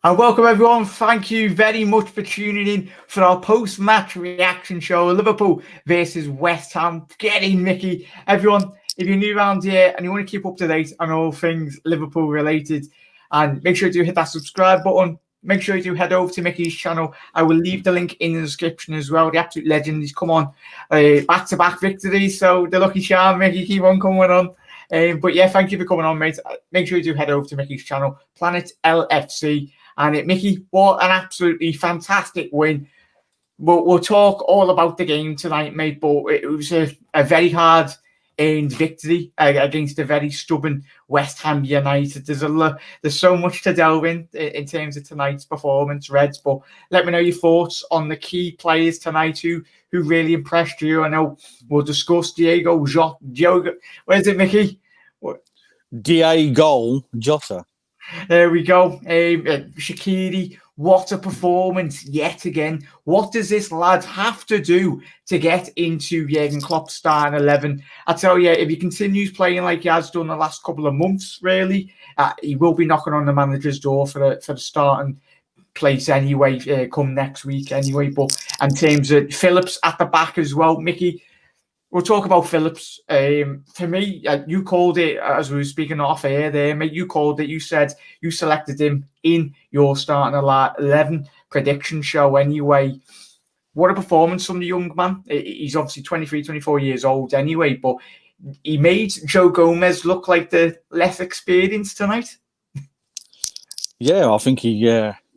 And welcome everyone. Thank you very much for tuning in for our post-match reaction show, Liverpool versus West Ham. Get in, Mickey. Everyone, if you're new around here and you want to keep up to date on all things Liverpool related, and make sure you hit that subscribe button. Make sure you do head over to Mickey's channel. I will leave the link in the description as well. The absolute legend. He's come on back-to-back victories. So the lucky charm, Mickey, keep on coming on. But yeah, thank you for coming on, mate. Make sure you do head over to Mickey's channel, Planet LFC. And Mickey, what an absolutely fantastic win. We'll talk all about the game tonight, mate, but it was a very hard-earned victory against a very stubborn West Ham United. There's so much to delve in terms of tonight's performance, Reds, but let me know your thoughts on the key players tonight who really impressed you. I know we'll discuss Diego Jota. Where is it, Mickey? Diego Jota. There we go. Shaqiri, what a performance yet again. What does this lad have to do to get into Jurgen Klopp's starting 11? I tell you, if he continues playing like he has done the last couple of months, really, he will be knocking on the manager's door for the starting place anyway, come next week anyway. But in terms of Phillips at the back as well, Mickey, we'll talk about Phillips. For me, you called it, as we were speaking off air there, mate, you called it. You said you selected him in your starting 11 prediction show anyway. What a performance from the young man. He's obviously 23, 24 years old anyway, but he made Joe Gomez look like the less experienced tonight. Yeah, I think he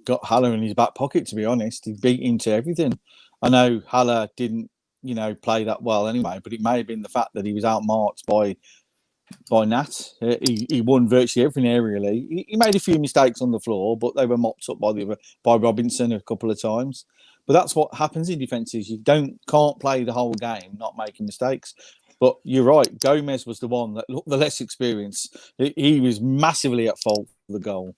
got Haller in his back pocket, to be honest. He beat him to everything. I know Haller didn't, play that well anyway, but it may have been the fact that he was outmarked by Nat. He won virtually everything aerially. He made a few mistakes on the floor, but they were mopped up by Robinson a couple of times. But that's what happens in defences. You can't play the whole game not making mistakes. But you're right, Gomez was the one that looked the less experienced. He was massively at fault for the goal.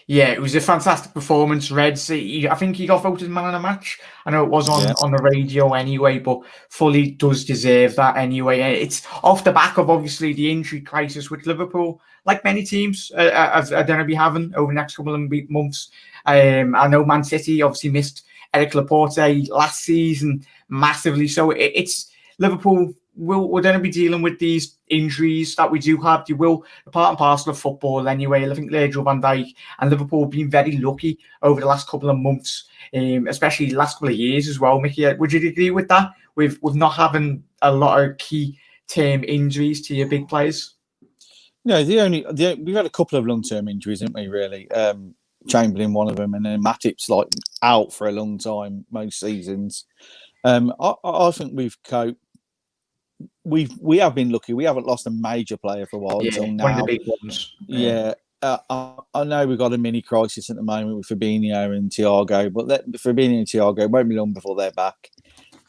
Yeah, it was a fantastic performance, Reds. I think he got voted man of the match. I know it was on the radio anyway, but fully does deserve that anyway. It's off the back of, obviously, the injury crisis with Liverpool, like many teams are going to be having over the next couple of months. I know Man City obviously missed Eric Laporte last season massively. So it's Liverpool. We're going to be dealing with these injuries that we do have. You will, part and parcel of football anyway. I think Virgil van Dijk and Liverpool have been very lucky over the last couple of months, especially the last couple of years as well. Mickey, would you agree with that? With not having a lot of key term injuries to your big players? No, we've had a couple of long-term injuries, haven't we, really? Chamberlain, one of them, and then Matip's out for a long time, most seasons. I think we've coped. We have been lucky. We haven't lost a major player for a while until now. One of the big ones. Yeah. I know we've got a mini crisis at the moment with Fabinho and Thiago, but Fabinho and Thiago won't be long before they're back.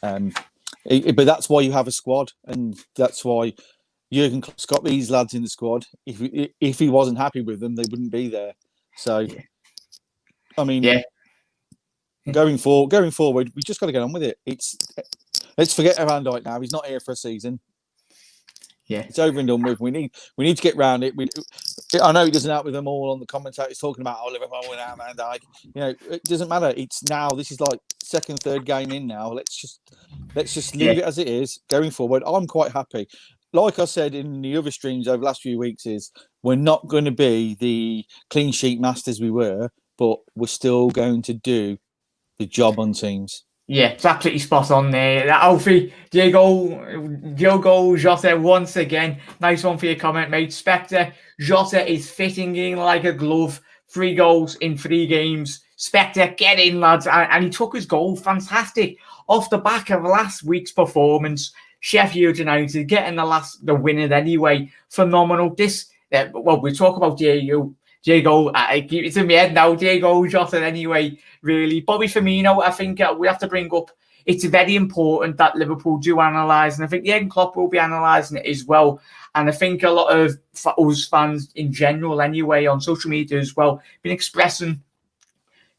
But that's why you have a squad, and that's why Jurgen Klopp's got these lads in the squad. If he wasn't happy with them, they wouldn't be there. So, I mean, going forward, we just got to get on with it. Let's forget Van Dijk now. He's not here for a season. Yeah, it's over and done with. We need to get round it. I know it doesn't help with them all on the commentators talking about Liverpool without Van Dijk. It doesn't matter. It's now. This is like second, third game in now. Let's just leave it as it is. Going forward, I'm quite happy. Like I said in the other streams over the last few weeks, we're not going to be the clean sheet masters we were, but we're still going to do the job on teams. Yeah, it's absolutely spot on there. Alfie, Diogo Jota once again. Nice one for your comment, mate. Spectre, Jota is fitting in like a glove. 3 goals in 3 games. Spectre, get in, lads. And he took his goal. Fantastic. Off the back of last week's performance. Sheffield United getting the winner anyway. Phenomenal. We talk about Diego. I keep it in my head now. Diego Jota anyway, really. Bobby Firmino, I think we have to bring up. It's very important that Liverpool do analyse, and I think Jurgen Klopp will be analysing it as well. And I think a lot of us fans in general anyway, on social media as well, been expressing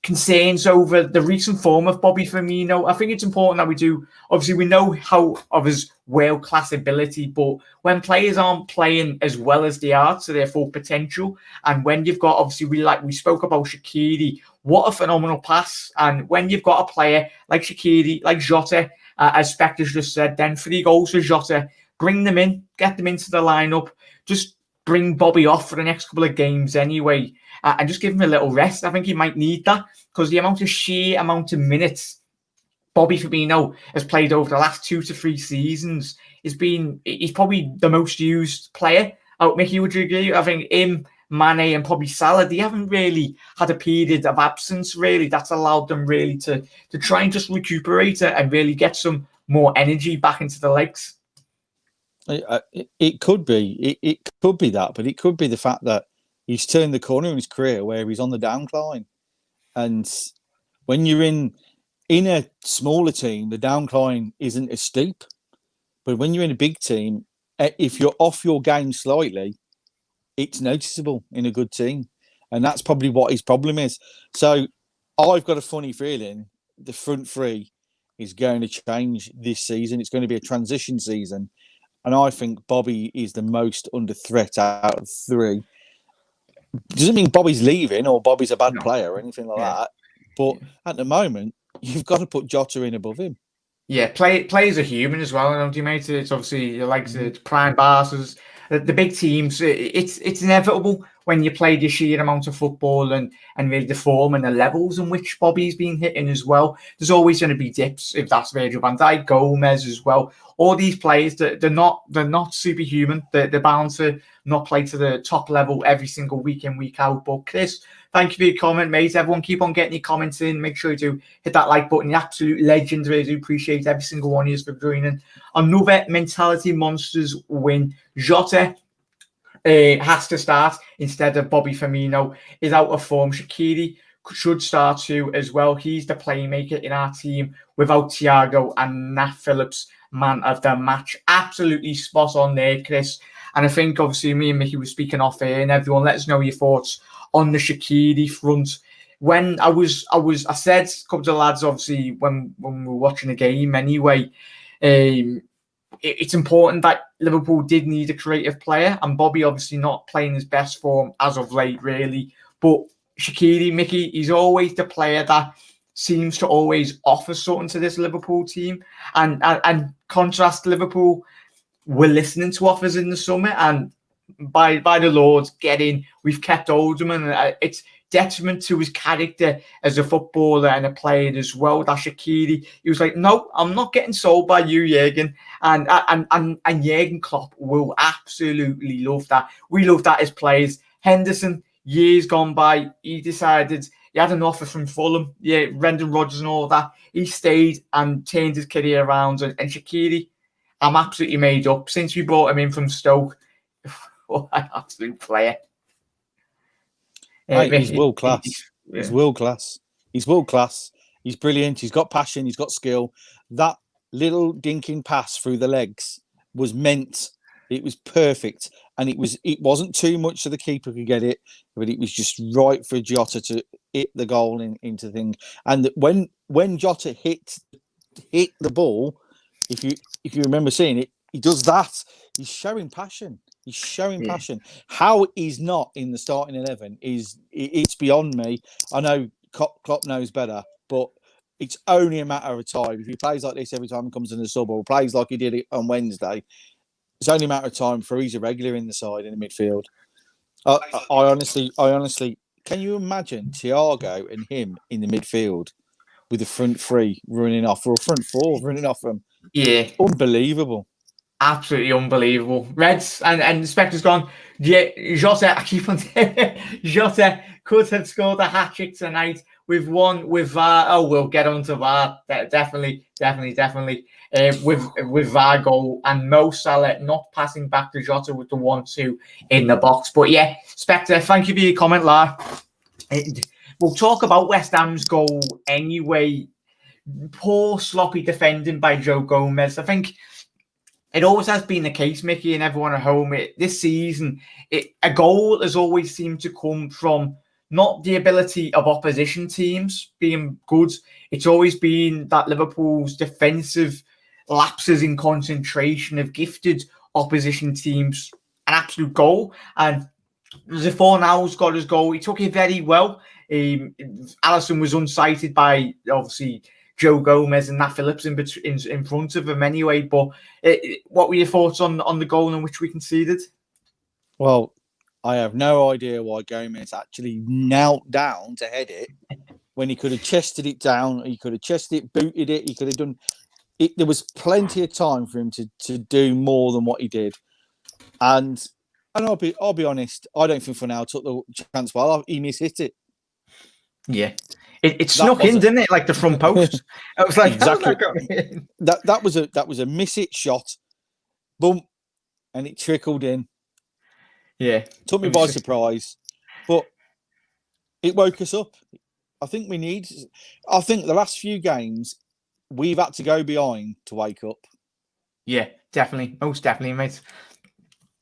concerns over the recent form of Bobby Firmino. I think it's important that we do. Obviously, we know how of his world-class ability, but when players aren't playing as well as they are to their full potential, and when you've got, obviously, we spoke about Shaqiri, what a phenomenal pass. And when you've got a player like Shaqiri, like Jota, as Spectre's just said, then 3 goals for Jota, bring them in, get them into the lineup, just bring Bobby off for the next couple of games anyway, and just give him a little rest. I think he might need that, because the sheer amount of minutes Bobby Firmino has played over the last 2 to 3 seasons he's probably the most used player out. Mickey, would you agree? I think him, Mane, and probably Salah, they haven't really had a period of absence really that's allowed them really to try and just recuperate and really get some more energy back into the legs. It could be. It could be that, but it could be the fact that he's turned the corner in his career where he's on the downcline. And when you're in a smaller team, the downcline isn't as steep. But when you're in a big team, if you're off your game slightly, it's noticeable in a good team. And that's probably what his problem is. So I've got a funny feeling the front three is going to change this season. It's going to be a transition season. And I think Bobby is the most under threat out of 3. Doesn't mean Bobby's leaving or Bobby's a bad player or anything like that. But at the moment, you've got to put Jota in above him. Yeah, players are human as well, don't you, mate? It's obviously like the prime bosses, the big teams. It's inevitable when you play the sheer amount of football and really the form and the levels in which Bobby's been hitting as well. There's always going to be dips, if that's Virgil van Dijk, Gomez as well. All these players, they're not superhuman. They're bound to not play to the top level every single week in, week out. But Chris, thank you for your comment, mate. Everyone keep on getting your comments in. Make sure you do hit that like button. You're absolute legend. Really do appreciate every single one of you for joining. Another mentality monsters win. Jota has to start instead of Bobby Firmino. Is out of form. Shaqiri should start too as well. He's the playmaker in our team without Thiago and Nat Phillips, man of the match. Absolutely spot on there, Chris. And I think obviously me and Mickey were speaking off here, and everyone, let us know your thoughts on the Shaqiri front. When I said a couple of the lads, obviously, when we were watching the game anyway, it's important that Liverpool did need a creative player, and Bobby obviously not playing his best form as of late, really. But Shaqiri, Mickey, he's always the player that seems to always offer something to this Liverpool team. And contrast Liverpool, we're listening to offers in the summer, and by the Lord's getting, we've kept Oldham, it's detriment to his character as a footballer and a player as well. That Shaqiri, he was like, no, I'm not getting sold by you, Jurgen. And Jurgen Klopp will absolutely love that. We love that as players. Henderson, years gone by, he decided he had an offer from Fulham, Brendan Rodgers and all that. He stayed and turned his career around. And Shaqiri, I'm absolutely made up. Since we brought him in from Stoke, what an absolute player. He's world class. He's world class. He's world class. He's brilliant. He's got passion. He's got skill. That little dinking pass through the legs was meant. It was perfect, and it wasn't too much so the keeper could get it, but it was just right for Jota to hit the goal into the thing. And when Jota hit the ball, if you remember seeing it, he does that. He's showing passion. He's showing passion. How he's not in the starting 11 it's beyond me. I know Klopp knows better, but it's only a matter of time. If he plays like this every time he comes in the sub, or plays like he did it on Wednesday, it's only a matter of time for he's a regular in the side in the midfield. I honestly, can you imagine Thiago and him in the midfield with the front three running off, or a front four running off them? Yeah, unbelievable. Absolutely unbelievable. Reds and the Spectre's gone. Yeah, Jota, I keep on saying Jota could have scored a hat-trick tonight with VAR. Oh, we'll get on to VAR. Definitely. With VAR goal and Mo Salah not passing back to Jota with the 1-2 in the box. But yeah, Spectre, thank you for your comment, Lar. We'll talk about West Ham's goal anyway. Poor sloppy defending by Joe Gomez. I think it always has been the case, Mickey, and everyone at home. This season, a goal has always seemed to come from not the ability of opposition teams being good. It's always been that Liverpool's defensive lapses in concentration have gifted opposition teams an absolute goal. And Fornals got his goal. He took it very well. Alisson was unsighted by, obviously, Joe Gomez and Nat Phillips in front of him anyway. But what were your thoughts on the goal in which we conceded? Well, I have no idea why Gomez actually knelt down to head it when he could have chested it down. He could have chested it, booted it. He could have done it. There was plenty of time for him to do more than what he did. And I'll be honest, I don't think Fornal took the chance well. He mishit it. Yeah. It snuck in, didn't it? Like the front post. I was like, exactly. That was a miss it shot. Boom. And it trickled in. Yeah. Took me by surprise. But it woke us up. I think the last few games we've had to go behind to wake up. Yeah, definitely. Most definitely, mate.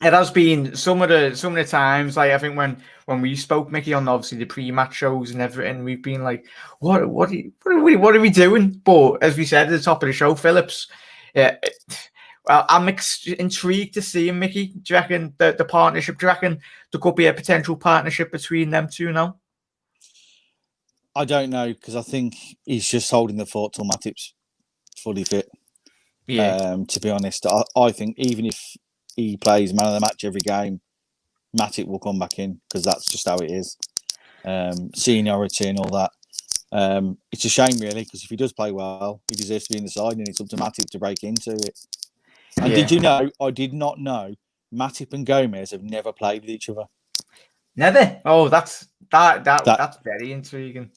It has been some of the times, like I think when we spoke, Mickey, on obviously the pre-match shows and everything, we've been like, what are we doing? But as we said at the top of the show, Phillips, well, I'm intrigued to see him, Mickey. Do you reckon the partnership? Do you reckon there could be a potential partnership between them two now? I don't know, because I think he's just holding the fort till Matip's fully fit. Yeah. To be honest, I think even if he plays man of the match every game, Matip will come back in, because that's just how it is. Seniority and all that. It's a shame, really, because if he does play well, he deserves to be in the side, and it's up to Matip to break into it. And did you know? I did not know Matip and Gomez have never played with each other. Never. Oh, that's very intriguing.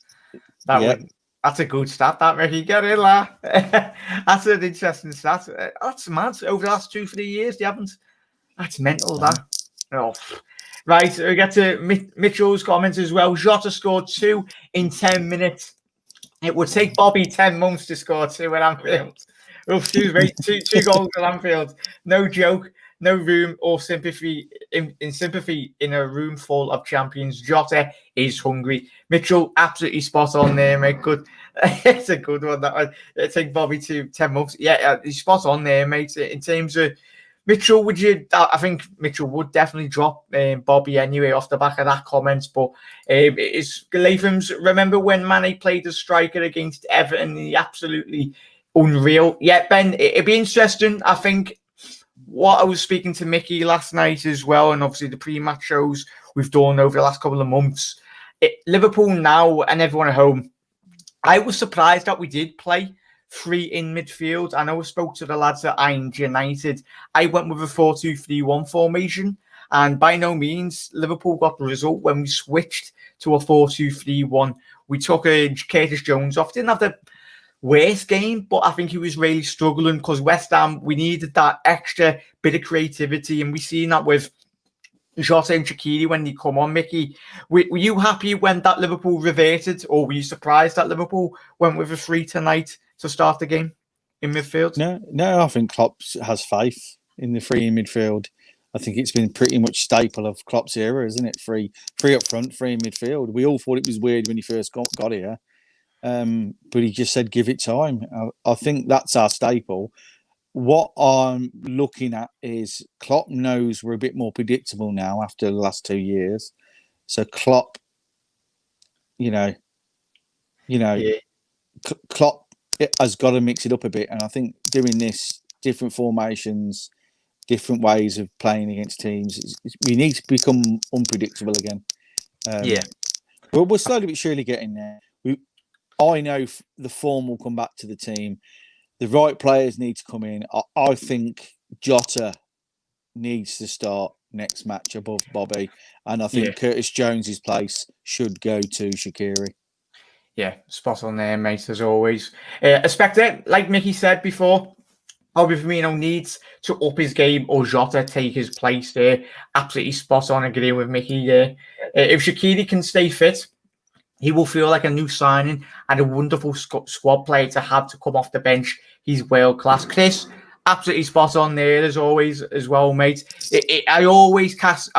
That's a good stat, that, Ricky. Get in, la. That's an interesting stat. That's mad. Over the last 2-3 years, they haven't. That's mental, that. Oh. Right, we get to Mitchell's comments as well. Jota scored 2 in 10 minutes. It would take Bobby 10 months to score 2 at Anfield. Oh, excuse me, two goals at Anfield. No joke. No room or sympathy in sympathy in a room full of champions. Jota is hungry. Mitchell, absolutely spot on there, mate. Good. It's a good one. That one. It take Bobby 10 months. Yeah, he's spot on there, mate. In terms of Mitchell, I think Mitchell would definitely drop Bobby anyway off the back of that comment. But it's Latham's. Remember when Mane played as striker against Everton? He absolutely unreal. Yeah, Ben, it'd be interesting. I think what I was speaking to Mickey last night as well, and obviously the pre-match shows we've done over the last couple of months. Liverpool now and everyone at home, I was surprised that we did play 3 in midfield. I know I spoke to the lads at United. I went with a 4-2-3-1 formation, and by no means Liverpool got the result when we switched to a 4-2-3-1. We took Curtis Jones off. Didn't have the worst game, but I think he was really struggling because West Ham, we needed that extra bit of creativity, and we seen that with Jota and Shaqiri when they come on. Mickey, were you happy when that Liverpool reverted, or were you surprised that Liverpool went with a 3 tonight to start the game in midfield? No, I think Klopp has faith in the 3 in midfield. I think it's been pretty much staple of Klopp's era, isn't it? 3 up front, 3 in midfield. We all thought it was weird when he first got here. But he just said, give it time. I think that's our staple. What I'm looking at is Klopp knows we're a bit more predictable now after the last 2 years. So Klopp, Klopp has got to mix it up a bit. And I think doing this, different formations, different ways of playing against teams, we need to become unpredictable again. But we're slowly but surely getting there. I know the form will come back to the team. The right players need to come in. I think Jota needs to start next match above Bobby. And I think Curtis Jones's place should go to Shaqiri. Yeah, spot on there, mate, as always. Expect it, like Mickey said before, Bobby Firmino needs to up his game or Jota take his place there. Absolutely spot on, agreeing with Mickey there. If Shaqiri can stay fit, he will feel like a new signing and a wonderful squad player to have to come off the bench. He's world class. Chris, absolutely spot on there as always, as well, mate. I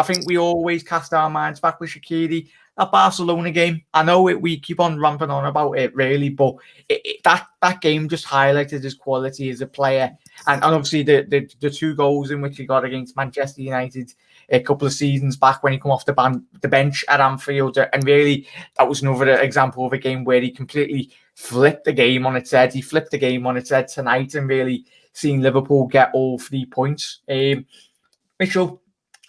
think we always cast our minds back with Shaqiri. that Barcelona game. I know we keep on ramping on about it, really, but that game just highlighted his quality as a player. And obviously the 2 goals in which he got against Manchester United a couple of seasons back when he come off the bench at Anfield. And really, that was another example of a game where he completely flipped the game on its head. He flipped the game on its head tonight and really seen Liverpool get all 3 points. Mitchell,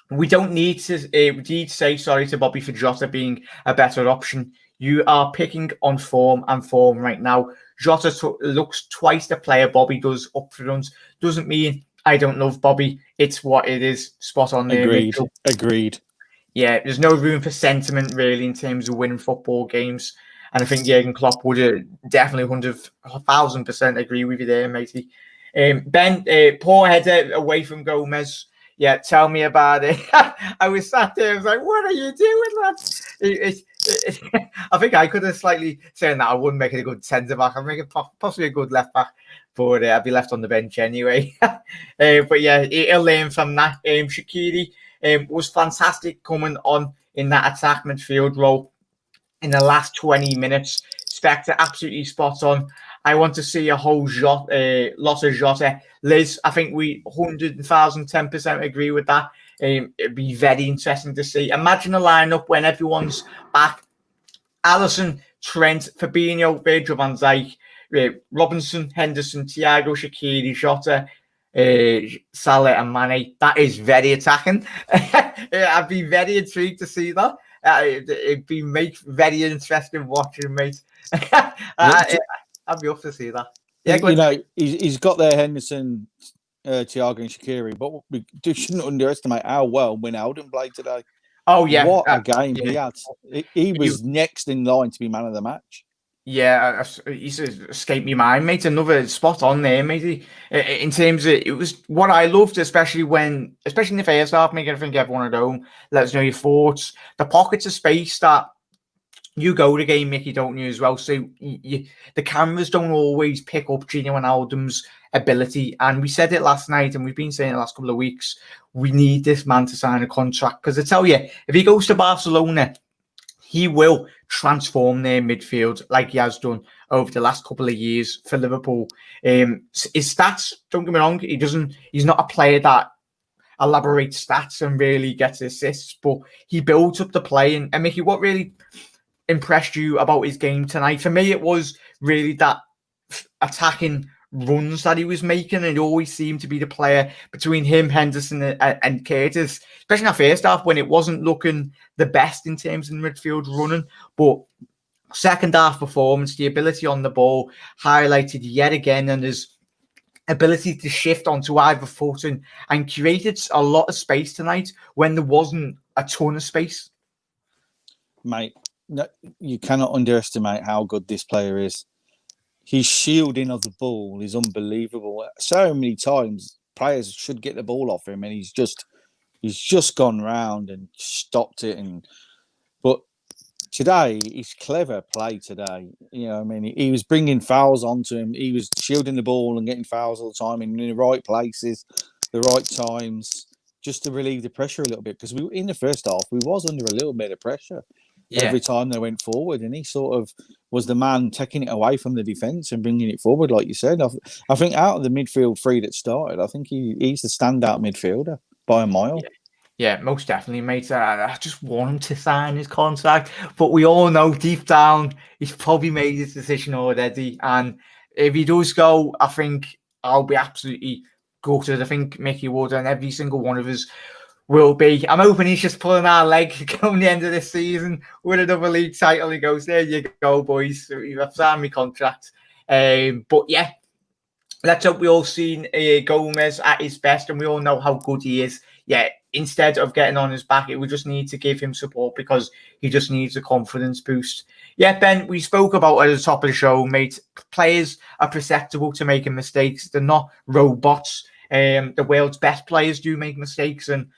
we don't need to say sorry to Bobby for Jota being a better option. You are picking on form and form right now. Jota looks twice the player Bobby does up front. Doesn't mean I don't love Bobby. It's what it is. Spot on there, Agreed. Mitchell. Agreed. Yeah, there's no room for sentiment really in terms of winning football games. And I think Jurgen Klopp would definitely 1,000% agree with you there, matey. Ben, poor header away from Gomez. Yeah, tell me about it. I was sat there, I was like, what are you doing, lad? I think I could have slightly said that I wouldn't make it a good centre back. I'd make it possibly a good left back, but I'd be left on the bench anyway. But yeah, he'll learn from that. Shaqiri was fantastic coming on in that attack midfield role in the last 20 minutes. Spectre absolutely spot on. I want to see a whole lot of Jota. Liz, I think we 100,010% agree with that. It'd be very interesting to see. Imagine a lineup when everyone's back. Alisson, Trent, Fabinho, Virgil van Dijk, Robinson, Henderson, Thiago, Shaqiri, Jota, Salah and Mane. That is very attacking. I'd be very intrigued to see that. It'd be very interesting watching, mate. I'd be up to see that. Yeah, you know, he's got there Henderson, Thiago and Shaqiri, but we shouldn't underestimate how well Wijnaldum played today. Oh, yeah. What a game he had. He was next in line to be man of the match. Yeah, he's escaped me mind, mate. Another spot on there, mate. In terms of, it was what I loved, especially in the first half, making I think everyone at home, let us know your thoughts. The pockets of space that you go to game, Mickey, don't you, as well? So the cameras don't always pick up Gini Wijnaldum's ability. And we said it last night, and we've been saying it the last couple of weeks, we need this man to sign a contract. Because I tell you, if he goes to Barcelona, he will transform their midfield like he has done over the last couple of years for Liverpool. His stats, don't get me wrong, he's not a player that elaborates stats and really gets assists, but he builds up the play. And Mickey, what really impressed you about his game tonight? For me, it was really that attacking runs that he was making, and it always seemed to be the player between him, Henderson and Curtis, especially in the first half when it wasn't looking the best in terms of midfield running. But second half performance, the ability on the ball highlighted yet again, and his ability to shift onto either foot and created a lot of space tonight when there wasn't a ton of space. Mate, no, you cannot underestimate how good this player is. His shielding of the ball is unbelievable. So many times players should get the ball off him, and he's just gone round and stopped it. But today, he's clever play today. You know, I mean, he was bringing fouls onto him. He was shielding the ball and getting fouls all the time in the right places, the right times, just to relieve the pressure a little bit. Because in the first half, we was under a little bit of pressure. Yeah. Every time they went forward, and he sort of was the man taking it away from the defence and bringing it forward, like you said. I think out of the midfield three that started, I think he's the standout midfielder by a mile. Yeah, most definitely, mate. I just want him to sign his contract, but we all know deep down he's probably made his decision already. And if he does go, I think I'll be absolutely gutted. I think Mickey would, and every single one of us will be. I'm hoping he's just pulling our leg come the end of this season with another league title. He goes, there you go, boys. You've signed my contract. But yeah, let's hope we all seen Gomez at his best, and we all know how good he is. Yeah, instead of getting on his back, we just need to give him support because he just needs a confidence boost. Yeah, Ben, we spoke about at the top of the show, mate. Players are susceptible to making mistakes. They're not robots. The world's best players do make mistakes, and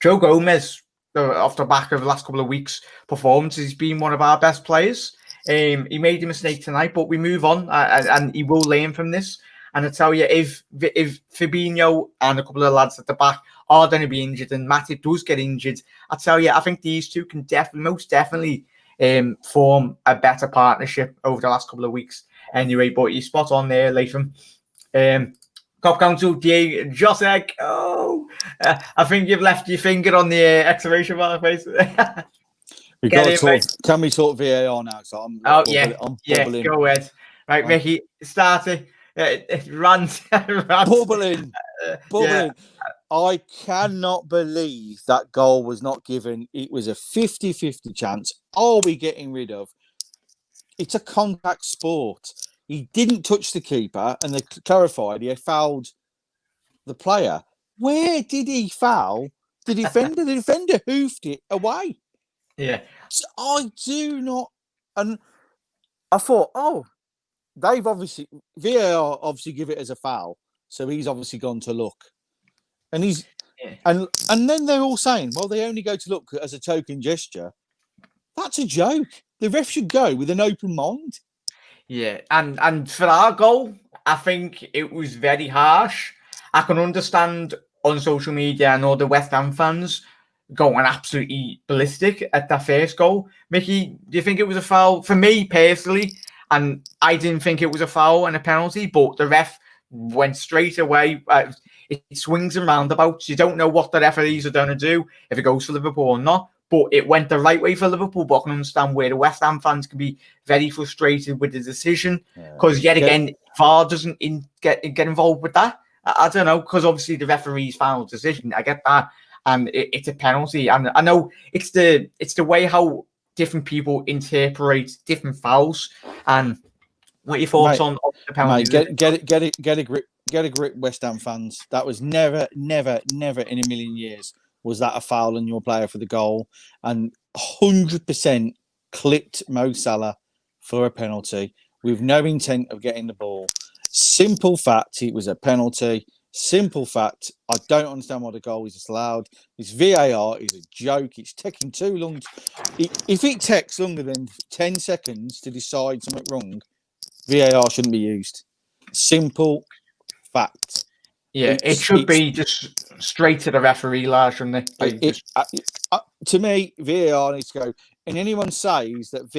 Joe Gomez, off the back of the last couple of weeks' performances, he's been one of our best players. He made a mistake tonight, but we move on, and he will learn from this. And I tell you, if Fabinho and a couple of lads at the back are going to be injured and Matip does get injured, I tell you, I think these two can most definitely form a better partnership over the last couple of weeks. Anyway, but you're spot on there, Latham. Cop Council, Diego Jota. Oh, I think you've left your finger on the exclamation mark face. We've got to talk. Can we talk VAR now? So I'm bubbling. Go ahead. Right, Mickey, start it. Rant. Bubbling. Yeah. I cannot believe that goal was not given. It was a 50-50 chance. Are we getting rid of? It's a contact sport. He didn't touch the keeper, and they clarified he had fouled the player. Where did he foul the defender? The defender hoofed it away. Yeah. So I do not... And I thought, they've obviously... VAR obviously give it as a foul, so he's obviously gone to look. And he's... Yeah. And then they're all saying, well, they only go to look as a token gesture. That's a joke. The ref should go with an open mind. Yeah, and for our goal, I think it was very harsh. I can understand on social media and all the West Ham fans going absolutely ballistic at that first goal. Mickey, do you think it was a foul? For me personally, and I didn't think it was a foul and a penalty, but the ref went straight away. It swings and roundabouts. You don't know what the referees are going to do, if it goes for Liverpool or not. But it went the right way for Liverpool. But I can understand where the West Ham fans can be very frustrated with the decision. Because yet again, VAR doesn't get involved with that. I don't know, because obviously the referee's final decision. I get that. And it's a penalty. And I know it's the way how different people interpret different fouls. And what are your thoughts on the penalty? Mate, get a grip, West Ham fans. That was never in a million years was that a foul on your player for the goal, and 100% clipped Mo Salah for a penalty with no intent of getting the ball. Simple fact, it was a penalty. Simple fact, I don't understand why the goal is disallowed. This VAR is a joke. It's taking too long. If it takes longer than 10 seconds to decide something wrong, VAR shouldn't be used. Simple fact. Yeah, it should be just straight to the referee, Lars, shouldn't it? To me, VAR needs to go. And anyone says that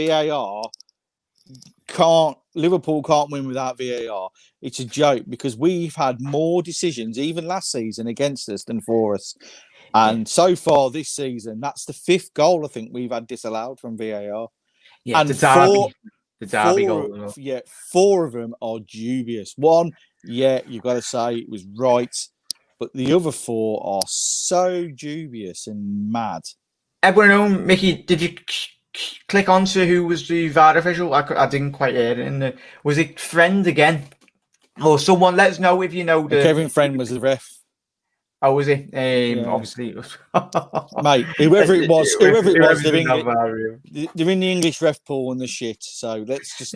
Liverpool can't win without VAR, it's a joke, because we've had more decisions, even last season, against us than for us. And so far this season, that's the 5th goal I think we've had disallowed from VAR. Yeah, and the Derby goal. Yeah, 4 of them are dubious. One, you've got to say it was right, but the other 4 are so dubious and mad. Everyone, Mickey, did you click on to who was the VAR official? I didn't quite hear it. Was it Friend again? Or someone? Let us know if you know. Kevin Friend was the ref. Oh, was he? Obviously. Mate, whoever it was, they're in the English ref pool and the shit. So let's just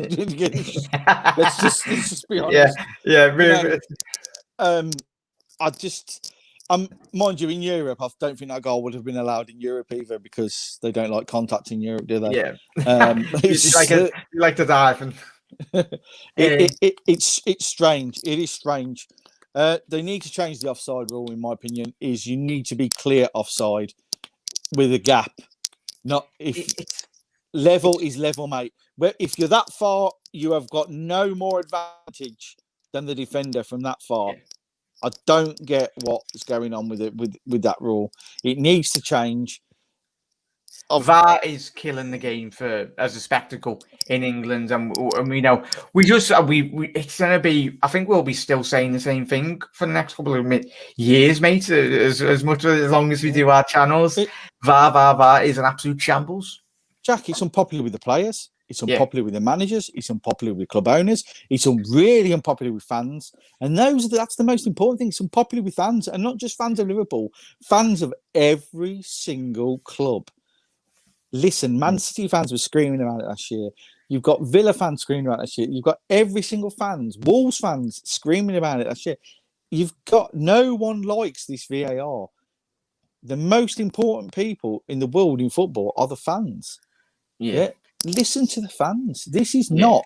be honest. Yeah, really. Mind you, in Europe, I don't think that goal would have been allowed in Europe either, because they don't like contact in Europe, do they? Yeah. You like to dive. It's strange. It is strange. They need to change the offside rule, in my opinion. Is you need to be clear offside with a gap. Not if level is level, mate. Where if you're that far, you have got no more advantage than the defender from that far. Yeah. I don't get what's going on with it with that rule. It needs to change. VAR is killing the game as a spectacle in England, and we know it's going to be. I think we'll be still saying the same thing for the next couple of years, mate. As long as we do our channels, VAR is an absolute shambles. Jack, it's unpopular with the players. It's unpopular with the managers. It's unpopular with club owners. It's really unpopular with fans. And that's the most important thing. It's unpopular with fans, and not just fans of Liverpool, fans of every single club. Listen, Man City fans were screaming about it last year. You've got Villa fans screaming about it last year. You've got every single Wolves fans screaming about it last year. You've got no one likes this VAR. The most important people in the world in football are the fans. Yeah. Listen to the fans. This is not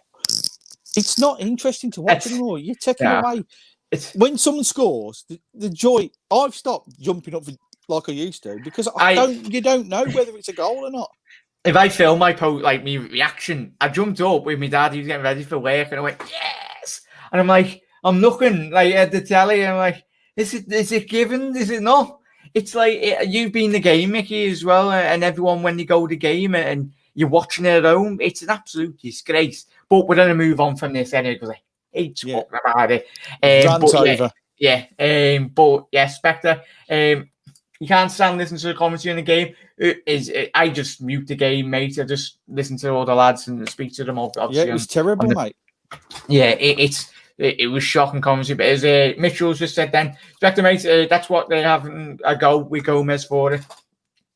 It's not interesting to watch anymore. You're taking away. When someone scores, the joy. I've stopped jumping up like I used to because you don't know whether it's a goal or not. If I film my me reaction, I jumped up with my dad. He was getting ready for work, and I went yes. And I'm like, I'm looking like at the telly, and I'm like, is it given? Is it not? It's like you've been the game, Mickey, as well, and everyone when you go to the game and you're watching it at home. It's an absolute disgrace. But we're gonna move on from this anyway because I hate talking about it. Spectre. You can't stand listening to the commentary in the game. I just mute the game, mate. I just listen to all the lads and speak to them. Obviously, it was terrible, mate. Yeah, it was shocking commentary. But as Mitchell's just said then, Spectre, mate, that's what they have a go with Gomez for it.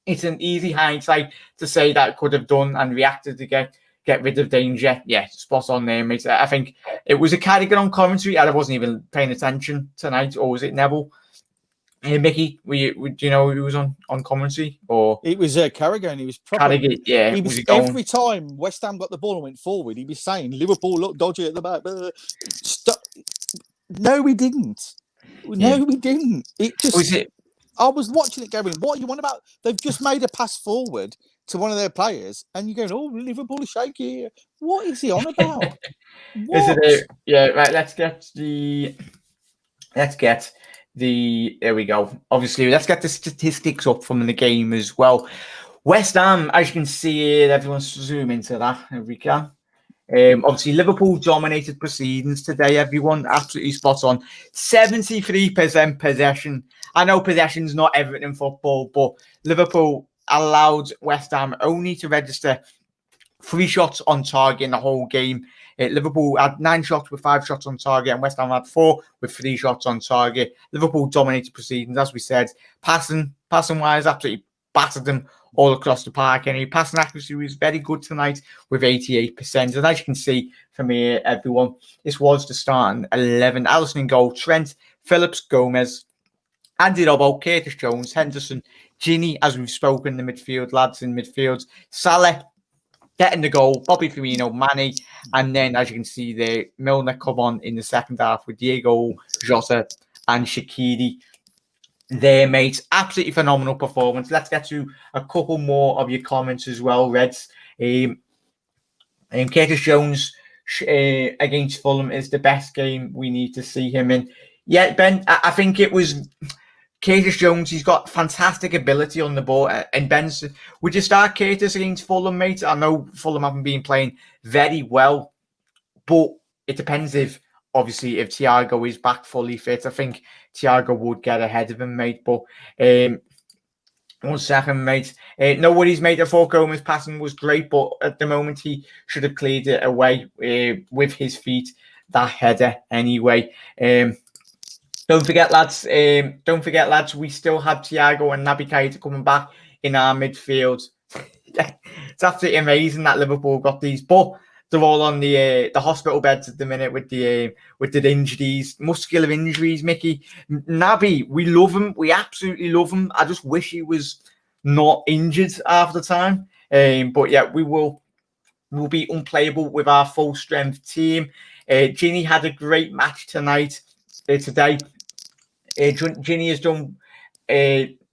It's an easy hindsight to say that could have done and reacted to get rid of danger. Yeah, spot on there, mate. I think it was a Carragher on commentary, and I wasn't even paying attention tonight, or was it Neville? Hey, Mickey, do you know who was on commentary? Or it was Carragher, and he was probably Carragher, He was every time West Ham got the ball and went forward, he was saying Liverpool look dodgy at the back. Stop. No, we didn't. No, we didn't. It just. I was watching it going, what are you on about? They've just made a pass forward to one of their players, and you're going, oh, Liverpool is shaky. What is he on about? Right. There we go. Obviously, let's get the statistics up from the game as well. West Ham, as you can see here, everyone's zoom into that if we can. Obviously, Liverpool dominated proceedings today, everyone. Absolutely spot on. 73% possession. I know possession's not everything in football, but Liverpool allowed West Ham only to register 3 shots on target in the whole game. Liverpool had 9 shots with 5 shots on target, and West Ham had 4 with 3 shots on target. Liverpool dominated proceedings, as we said. Passing-wise, absolutely battered them all across the park. And passing accuracy was very good tonight with 88%. And as you can see from here, everyone, this was the starting 11. Alisson in goal, Trent, Phillips, Gomez, Andy Robbo, Curtis Jones, Henderson, Gini, as we've spoken, the midfield, lads in midfield, Salah, getting the goal, Bobby Firmino, Manny, and then, as you can see there, Milner come on in the second half with Diego, Jota, and Shaqiri. There, mates. Absolutely phenomenal performance. Let's get to a couple more of your comments as well, Reds. Curtis Jones against Fulham is the best game we need to see him in. Yeah, Ben, I think it was Curtis Jones. He's got fantastic ability on the ball. And Ben, would you start Curtis against Fulham, mate? I know Fulham haven't been playing very well, but it depends if Thiago is back fully fit. I think Thiago would get ahead of him, mate. But 1 second, mate. No worries, mate. I thought Gomez passing was great, but at the moment he should have cleared it away with his feet. That header, anyway. Don't forget, lads. We still have Thiago and Naby Keita coming back in our midfield. It's absolutely amazing that Liverpool got these, but they're all on the hospital beds at the minute with the injuries, muscular injuries. Mickey, Naby, we love him. We absolutely love him. I just wish he was not injured half the time. But yeah, we'll be unplayable with our full strength team. Gini had a great match today. Gini has done.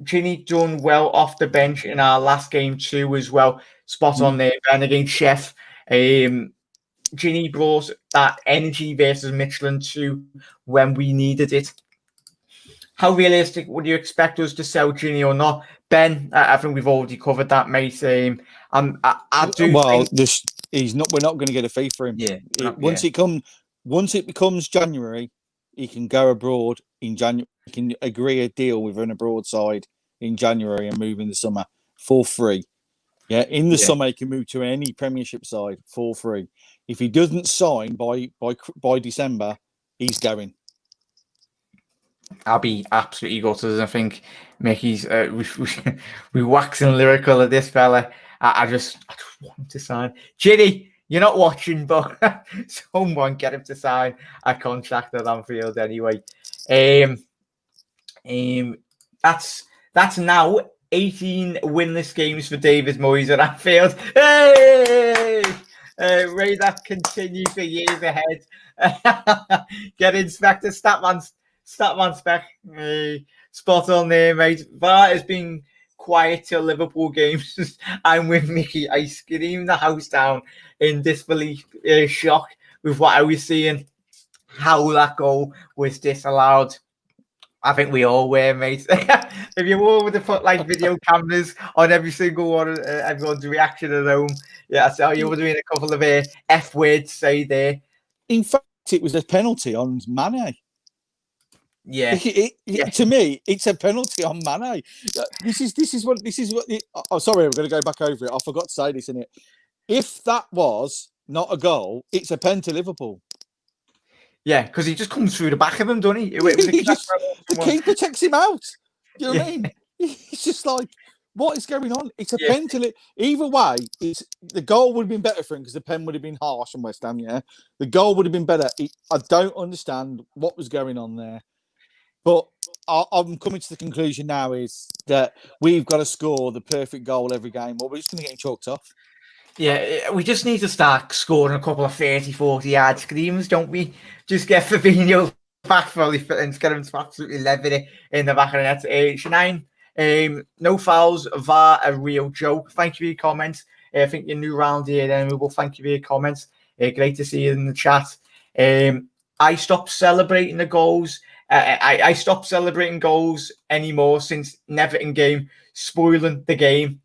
Ginny done well off the bench in our last game too as well. Spot on there. And against Chef, Ginny brought that energy versus Michelin too when we needed it. How realistic would you expect us to sell Ginny or not? Ben, I think we've already covered that, mate. I do. Well, he's not. We're not going to get a fee for him. Yeah. Once it becomes January, he can go abroad in January. He can agree a deal with an abroad side in January and move in the summer for free. Yeah, in the summer he can move to any Premiership side for free. If he doesn't sign by December, he's going. I'll be absolutely gutted. I think Mickey's we waxing lyrical at this fella. I just want him to sign. Ginny, you're not watching, but someone get him to sign a contract at Anfield anyway. That's now 18 winless games for David Moyes at Anfield. Hey! May that continue for years ahead. Get Inspector Statman Spec. Spot on there, mate. VAR has been quiet till Liverpool games. I'm with Mickey. I screamed the house down in disbelief, shock with what I was seeing. How that goal was disallowed. I think we all were, mate. If you all would have put like video cameras on every single one, everyone's reaction at home, yeah, so you would have been a couple of F words say there. In fact, it was a penalty on Mane. Yeah. To me, it's a penalty on Mane. This is what. Oh, sorry, I'm going to go back over it. I forgot to say this in it. If that was not a goal, it's a pen to Liverpool. Yeah, because he just comes through the back of them, doesn't he? The keeper takes him out. You know what I mean? It's just like, what is going on? It's a pen to either way. It's the goal would have been better for him because the pen would have been harsh on West Ham. Yeah, the goal would have been better. I don't understand what was going on there, but I'm coming to the conclusion now is that we've got to score the perfect goal every game, or we're just going to get chalked off. Yeah, we just need to start scoring a couple of 30, 40-yard screams, don't we? Just get Firmino back fully and get him to absolutely level it in the back of the net. Shanine, no fouls, VAR, a real joke. Thank you for your comments. I think you're new round here, then we will thank you for your comments. Great to see you in the chat. I stopped celebrating the goals. I stopped celebrating goals anymore since Neverton game, spoiling the game.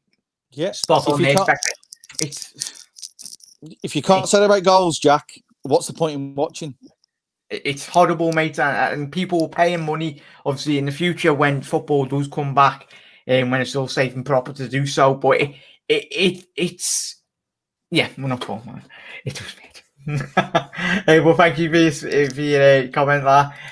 Yeah, spot on there. If you can't celebrate goals, Jack, what's the point in watching? It's horrible, mate, and people paying money, obviously, in the future when football does come back, and when it's all safe and proper to do so. But it's we're not talking about it. It does, mate. Well, thank you for your comment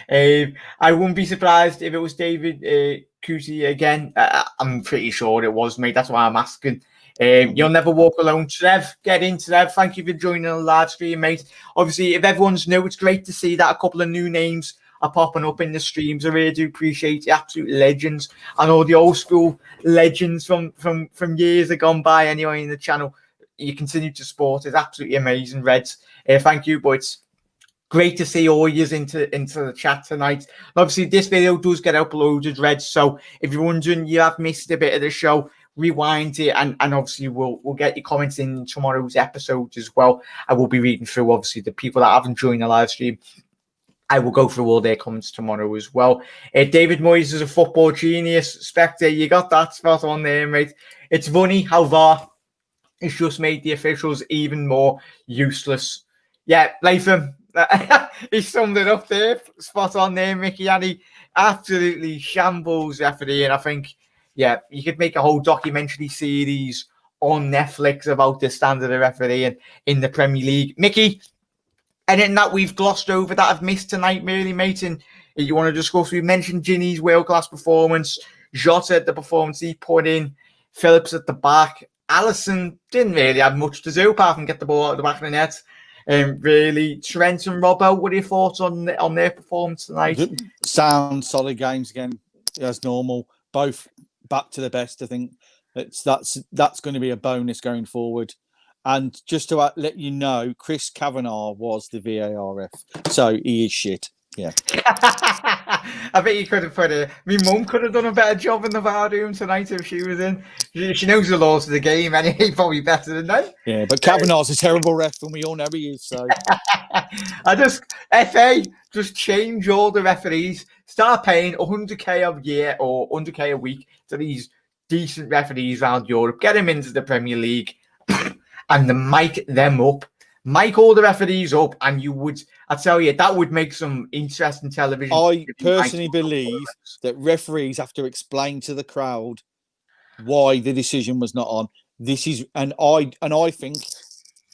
there. I wouldn't be surprised if it was David Cutie again. I'm pretty sure it was, mate. That's why I'm asking. You'll never walk alone. Trev, get in, Trev. Thank you for joining the live stream, mate. Obviously, if everyone's new, it's great to see that a couple of new names are popping up in the streams. I really do appreciate the absolute legends and all the old school legends from years gone by anyway in the channel. You continue to support. It's absolutely amazing, Reds. Thank you, but it's great to see all yous into the chat tonight. And obviously, this video does get uploaded, Reds. So if you're wondering, you have missed a bit of the show, rewind it, and obviously we'll get your comments in tomorrow's episode as well. I will be reading through obviously the people that haven't joined the live stream. I will go through all their comments tomorrow as well. David Moyes is a football genius. Spectre, you got that spot on there, mate. It's funny how VAR has just made the officials even more useless. Yeah, Latham, he summed it up there. Spot on there, Mickey, and he absolutely shambles referee, and I think you could make a whole documentary series on Netflix about the standard of refereeing in the Premier League. Mickey, anything that we've glossed over that I've missed tonight, really, mate? And you want to discuss? We mentioned Ginny's world-class performance, Jota, the performance he put in, Phillips at the back. Alisson didn't really have much to do apart from get the ball out of the back of the net. Really, Trent and Robbo, what are your thoughts on their performance tonight? Sound, solid games again, as normal. Both back to the best. I think that's going to be a bonus going forward. And just to let you know, Chris Kavanagh was the VAR ref, so he is shit. Yeah. I bet you could have put my mum could have done a better job in the VAR room tonight if she was in. She knows the laws of the game anyway, probably better than them. Yeah, but Kavanagh's a terrible ref, and we all know he is. So FA just change all the referees, start paying 100k a year or 100k a week to these decent referees around Europe, get them into the Premier League, and then mic them up. Mic all the referees up, and I tell you, that would make some interesting television. I personally believe that referees have to explain to the crowd why the decision was not on. I think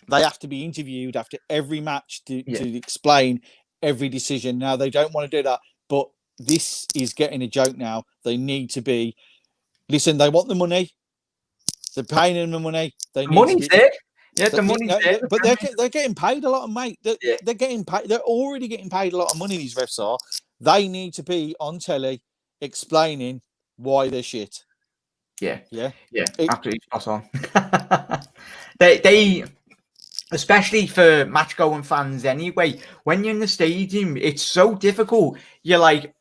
they have to be interviewed after every match to explain every decision. Now, they don't want to do that, but this is getting a joke now. They need to be. Listen, they want the money. They're paying them the money. Money's there. Yeah, the money's there. But they're getting paid a lot, mate. They're getting paid. They're already getting paid a lot of money. These refs are. They need to be on telly explaining why they're shit. Yeah. Absolutely spot on. they especially for match-going fans anyway. When you're in the stadium, it's so difficult. You're like,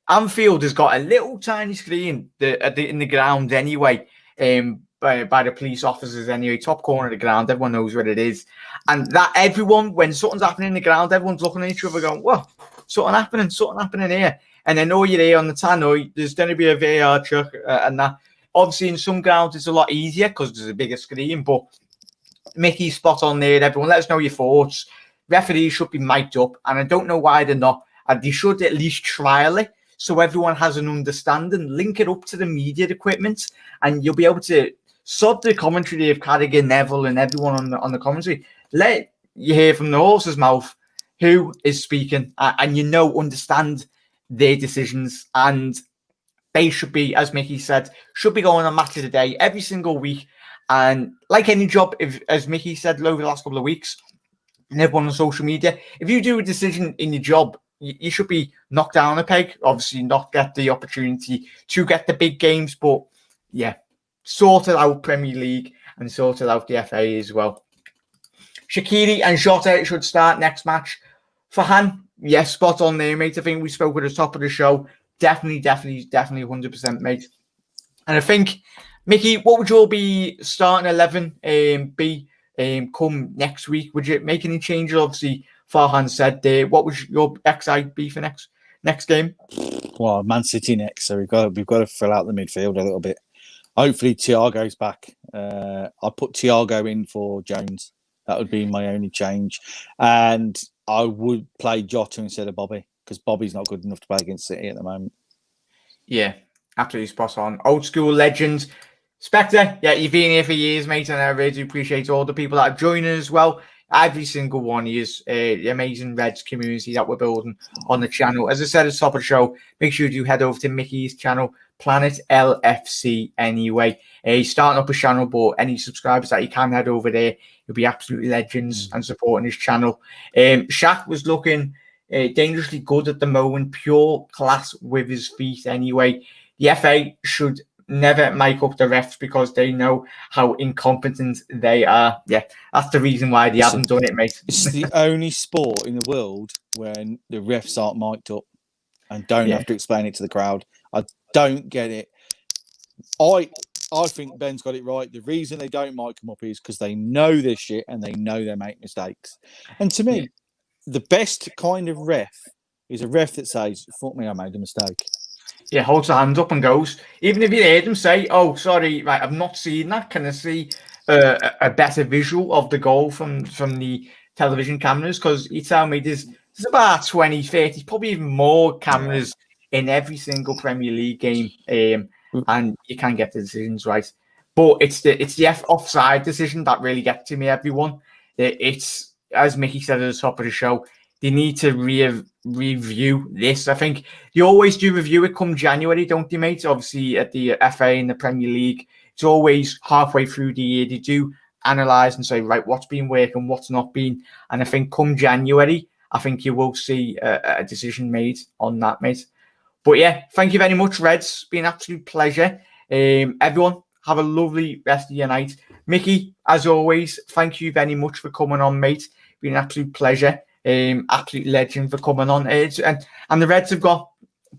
Anfield has got a little tiny screen in the ground anyway, by the police officers anyway, top corner of the ground. Everyone knows what it is. And that everyone, when something's happening in the ground, everyone's looking at each other going, whoa, something happening here. And I know you're here on the tannoy, there's going to be a VAR check and that. Obviously, in some grounds, it's a lot easier because there's a bigger screen, but Mickey's spot on there. Everyone, let us know your thoughts. Referees should be mic'd up, and I don't know why they're not. And they should at least trial it so everyone has an understanding. Link it up to the media equipment, and you'll be able to sod the commentary of Carragher, Neville, and everyone on the commentary. Let you hear from the horse's mouth who is speaking, and understand their decisions. And they should be, as Mickey said, should be going on Match of the Day every single week. And like any job, as Mickey said over the last couple of weeks, and everyone on social media, if you do a decision in your job, you should be knocked down a peg. Obviously, not get the opportunity to get the big games, but yeah, sorted out Premier League and sorted out the FA as well. Shaqiri and Jota should start next match. Farhan, yes, spot on there, mate. I think we spoke at the top of the show. Definitely 100%, mate. And I think, Mickey, what would your be starting 11 be come next week? Would you make any changes? Obviously, Farhan said there. What would your XI be for next game? Well, Man City next, so we've got to fill out the midfield a little bit. Hopefully, Thiago's back. I'll put Thiago in for Jones. That would be my only change, and I would play Jota instead of Bobby because Bobby's not good enough to play against City at the moment. Yeah, absolutely spot on. Old school legends. Spectre, yeah, you've been here for years, mate, and I really do appreciate all the people that are joining as well. Every single one is the amazing Reds community that we're building on the channel. As I said at the top of the show, make sure you head over to Mickey's channel, Planet LFC anyway. He's starting up a channel, but any subscribers that you can head over there, you'll be absolutely legends and supporting his channel. Shaq was looking dangerously good at the moment, pure class with his feet anyway. The FA should never mic up the refs because they know how incompetent they are. Yeah, that's the reason why they haven't done it, mate. It's the only sport in the world when the refs aren't mic'd up and don't have to explain it to the crowd. I don't get it. I think Ben's got it right. The reason they don't mic them up is because they know their shit and they know they make mistakes. And to me, the best kind of ref is a ref that says, fuck me, I made a mistake. Yeah, holds the hand up and goes. Even if you heard him say, oh, sorry, right, I've not seen that. Can I see a better visual of the goal from the television cameras? Because you tell me there's about 20, 30, probably even more cameras in every single Premier League game. And you can get the decisions right. But it's the offside decision that really gets to me, everyone. It's, as Mickey said at the top of the show, they need to review this. I think they always do review it come January, don't they, mate? Obviously, at the FA and the Premier League, it's always halfway through the year. They do analyse and say, right, what's been working, what's not been. And I think come January, I think you will see a decision made on that, mate. But yeah, thank you very much, Reds. It's been an absolute pleasure. Everyone, have a lovely rest of your night. Mickey, as always, thank you very much for coming on, mate. It's been an absolute pleasure. Absolute legend for coming on. And the Reds have got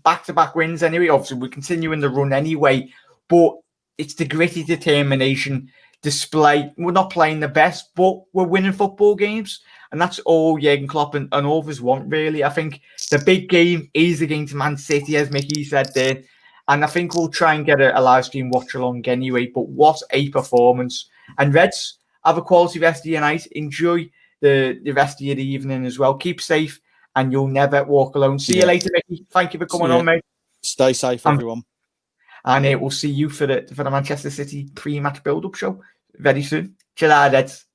back-to-back wins anyway. Obviously, we're continuing the run anyway, but it's the gritty determination display. We're not playing the best, but we're winning football games, and that's all Jurgen Klopp and all of us want, really. I think the big game is against Man City, as Mickey said there, and I think we'll try and get a live stream watch-along anyway, but what a performance. And Reds, have a quality rest of your night. Enjoy the rest of your evening as well. Keep safe, and you'll never walk alone. See you later, Mickey. Thank you for coming on, mate. Stay safe, everyone. And we'll see you for the Manchester City pre-match build-up show very soon. Chill out, Reds.